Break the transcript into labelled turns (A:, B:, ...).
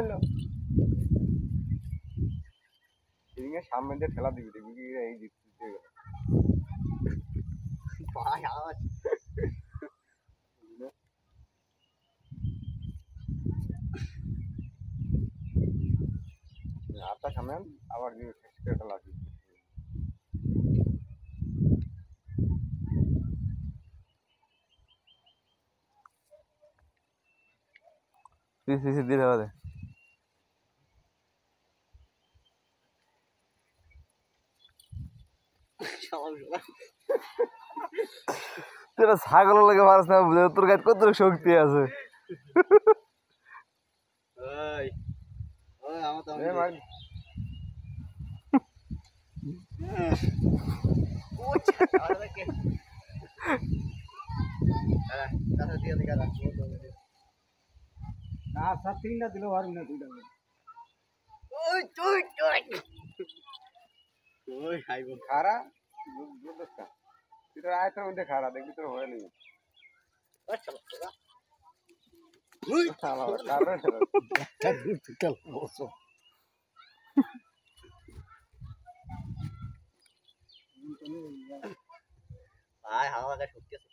A: হইলো এদিকে সামনে দিয়ে ঠেলা দিবি দেখবি কি এই জিততে গেল ভাই আওয়াজ आता समय आवाज भी फिक्स कर ला दी
B: सी दिल है तेरा ছাগল লাগে মারছ না বুঝে তোর কাছে কত শক্তি আছে
A: ওই ওই আমার তো এ ভাই ওচ্ছা আর দেখে হ্যাঁ কাছে দিয়ে দিগা রাখো না সব তিনটা দিলো আর না দুইটা ওই ওই ওই হাই বল খারা বুঝছস তোর আয়তের মধ্যে খারা দেখবি তোর হয় নাই আচ্ছা ওই খালা খারা কাল বসো ভাই হাওয়া লাগা সত্যি আছে